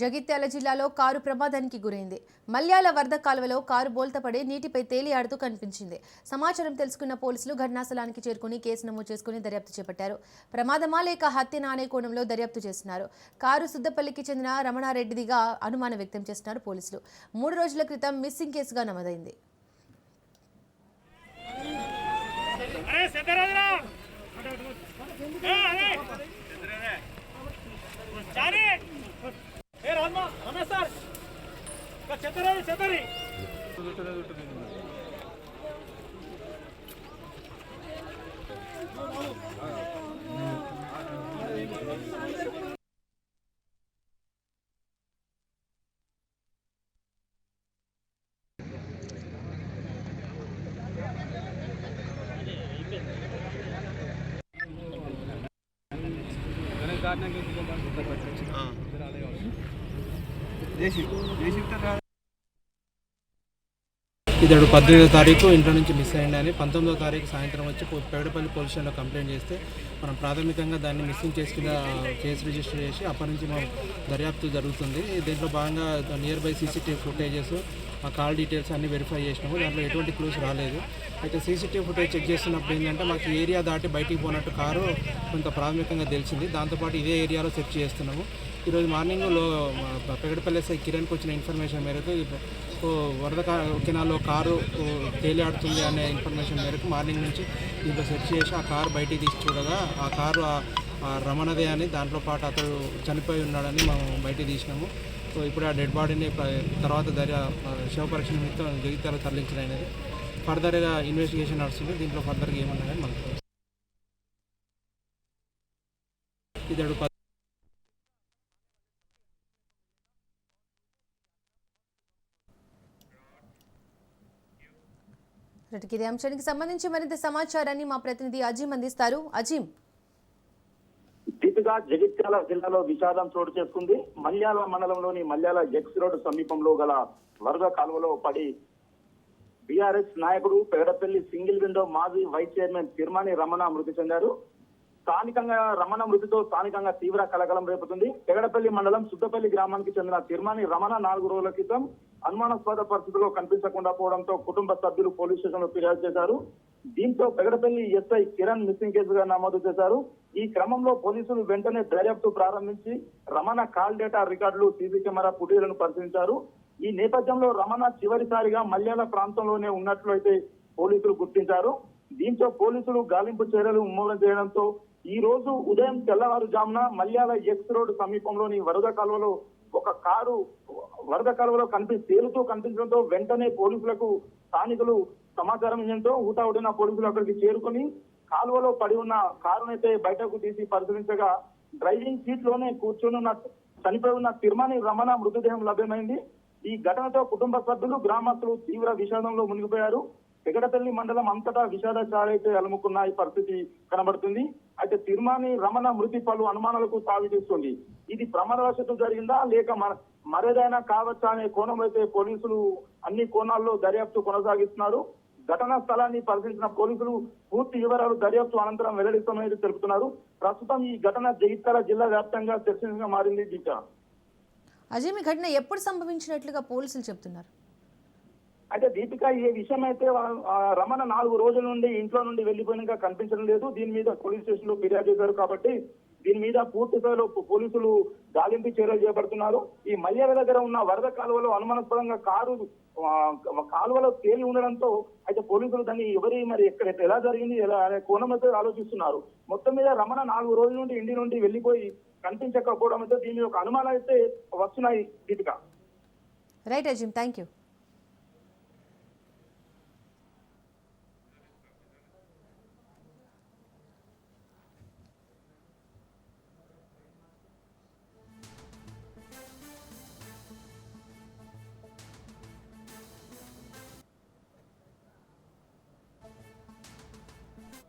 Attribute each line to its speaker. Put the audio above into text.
Speaker 1: జగిత్యాల జిల్లాలో కారు ప్రమాదానికి గురైంది. మల్యాల వరద కాలువలో కారు బోల్తపడి నీటిపై తేలియాడుతూ కనిపించింది. సమాచారం తెలుసుకున్న పోలీసులు ఘటనాస్థలానికి చేరుకుని కేసు నమోదు చేసుకుని దర్యాప్తు చేపట్టారు. ప్రమాదమా లేక హత్యనా అనే కోణంలో దర్యాప్తు చేస్తున్నారు. కారు సుద్దపల్లికి చెందిన రమణారెడ్డిదిగా అనుమానం వ్యక్తం చేస్తున్నారు పోలీసులు. 3 రోజుల క్రితం మిస్సింగ్ కేసుగా నమోదైంది.
Speaker 2: ఇతడు 18వ తారీఖు ఇంట్లో నుంచి మిస్ అయ్యిందని 19వ తారీఖు సాయంత్రం వచ్చి పెగడపల్లి పోలీస్ స్టేషన్లో కంప్లైంట్ చేస్తే మనం ప్రాథమికంగా దాన్ని మిస్సింగ్ కేసు కింద కేసు రిజిస్టర్ చేసి అప్పటి నుంచి మనం దర్యాప్తు జరుగుతుంది. దీంట్లో భాగంగా నియర్ బై సీసీటీవీ ఫుటేజెస్ ఆ కాల్ డీటెయిల్స్ అన్నీ వెరిఫై చేసినాము. దాంట్లో ఎటువంటి క్లూస్ రాలేదు. అయితే సీసీటీవీ ఫుటేజ్ చెక్ చేస్తున్నప్పుడు ఏంటంటే మాకు ఏరియా దాటి బయటికి పోయినట్టు కారు కొంత ప్రాథమికంగా తెలిసింది. దాంతోపాటు ఇదే ఏరియాలో సెర్చ్ చేస్తున్నాము. ఈరోజు మార్నింగ్లో పెగడపల్లి ఎస్ఐ కిరణ్కి వచ్చిన ఇన్ఫర్మేషన్ మేరకు వరద కెనాల్లో కారు తేలియాడుతుంది అనే ఇన్ఫర్మేషన్ మేరకు మార్నింగ్ నుంచి దీంట్లో సెర్చ్ చేసి ఆ కారు బయటికి తీసి చూడగా ఆ కారు రమణదే అని దాంట్లో పాటు అతడు చనిపోయి ఉన్నాడని మనం బయటికి తీసినాము. సో ఇప్పుడు ఆ డెడ్ బాడీని తర్వాత శవ పరీక్ష నిమిత్తం జగిత్యాలకు తరలించడం అనేది ఫర్దర్గా ఇన్వెస్టిగేషన్ నడుస్తుంది. దీంట్లో ఫర్దర్గా ఏమన్నా మనకు ఇతడు
Speaker 1: ఇదే అంశానికి సంబంధించి మరింత సమాచారాన్ని మా ప్రతినిధి అజీం అందిస్తారు. అజీం,
Speaker 3: దీపిగా జగిత్యాల జిల్లాలో విషాదం చోటు చేసుకుంది. మల్యాల మండలంలోని మల్యాల ఎక్స్ రోడ్ సమీపంలో గల వరద కాలువలో పడి బీఆర్ఎస్ నాయకుడు పెగడపల్లి సింగిల్ విండో మాజీ వైస్ చైర్మన్ తిరుమణి రమణ మృతి చెందారు. రమణ మృతితో స్థానికంగా తీవ్ర కలకలం రేపుతుంది. పెగడపల్లి మండలం సుద్దపల్లి గ్రామానికి చెందిన తిరుమణి రమణ 4 రోజుల క్రితం అనుమానాస్పద పరిస్థితిలో కనిపించకుండా పోవడంతో కుటుంబ సభ్యులు పోలీస్ స్టేషన్ లో ఫిర్యాదు చేశారు. దీంతో పెగడపల్లి ఎస్ఐ కిరణ్ మిస్సింగ్ కేసుగా నమోదు చేశారు. ఈ క్రమంలో పోలీసులు వెంటనే దర్యాప్తు ప్రారంభించి రమణ కాల్ డేటా రికార్డులు, సీసీ కెమెరా ఫుటేజ్లను పరిశీలించారు. ఈ నేపథ్యంలో రమణ చివరిసారిగా మల్యాల ప్రాంతంలోనే ఉన్నట్లు అయితే పోలీసులు గుర్తించారు. దీంతో పోలీసులు గాలింపు చర్యలు ముమ్మరం చేయడంతో ఈ రోజు ఉదయం తెల్లవారుజామున మల్యాల ఎక్స్ రోడ్ సమీపంలోని వరద కాలువలో ఒక కారు వరద కాలువలో తేలుతూ కనిపించడంతో వెంటనే పోలీసులకు స్థానికులు సమాచారం ఇవ్వడంతో హుటాహుటిన పోలీసులు అక్కడికి చేరుకుని కాలువలో పడి ఉన్న కారునైతే బయటకు తీసి పరిశీలించగా డ్రైవింగ్ సీట్ లోనే కూర్చొని చనిపోయి ఉన్న తిరుమణి రమణ మృతదేహం లభ్యమైంది. ఈ ఘటనతో కుటుంబ సభ్యులు, గ్రామస్తులు తీవ్ర విషాదంలో మునిగిపోయారు. పెగడపల్లి మండలం అంతటా విషాద చాలైతే అలుముకున్న ఈ పరిస్థితి కనబడుతుంది. అయితే తిరుమణి రమణ మృతి పలు అనుమానాలకు తావిస్తోంది. ఇది ప్రమాదవశాత్తు జరిగిందా లేక మరేదైనా కావచ్చా అనే కోణం అయితే పోలీసులు అన్ని కోణాల్లో దర్యాప్తు కొనసాగిస్తున్నారు. ఘటనా స్థలాన్ని పరిశీలించిన పోలీసులు పూర్తి వివరాలు దర్యాప్తు అనంతరం వెల్లడిస్తామని తెలుపుతున్నారు. ప్రస్తుతం ఈ ఘటన జగిత్యాల జిల్లా వ్యాప్తంగా చర్చనీయంగా మారింది. దీక్ష
Speaker 1: అజీం, ఈ ఘటన ఎప్పుడు సంభవించినట్లుగా పోలీసులు చెప్తున్నారు?
Speaker 3: అయితే దీపిక, ఈ విషయం అయితే రమణ 4 రోజుల నుండి ఇంట్లో నుండి వెళ్లిపోయినాక కనిపించడం లేదు. దీని మీద పోలీస్ స్టేషన్ లో ఫిర్యాదు చేశారు కాబట్టి దీని మీద పూర్తి స్థాయిలో పోలీసులు గాలింపు చర్యలు చేపడుతున్నారు. ఈ మల్యాల దగ్గర ఉన్న వరద కాలువలో అనుమానాస్పదంగా కారు కాలువలో తేలి ఉండడంతో అయితే పోలీసులు దాన్ని మరి ఎక్కడ ఎలా జరిగింది అనే కోణం అయితే ఆలోచిస్తున్నారు. మొత్తం మీద రమణ 4 రోజుల నుండి ఇంటి నుండి వెళ్లిపోయి కనిపించకపోవడం అయితే దీని యొక్క అనుమానాలు అయితే వస్తున్నాయి. Deepika.
Speaker 1: Right Azeem, thank you.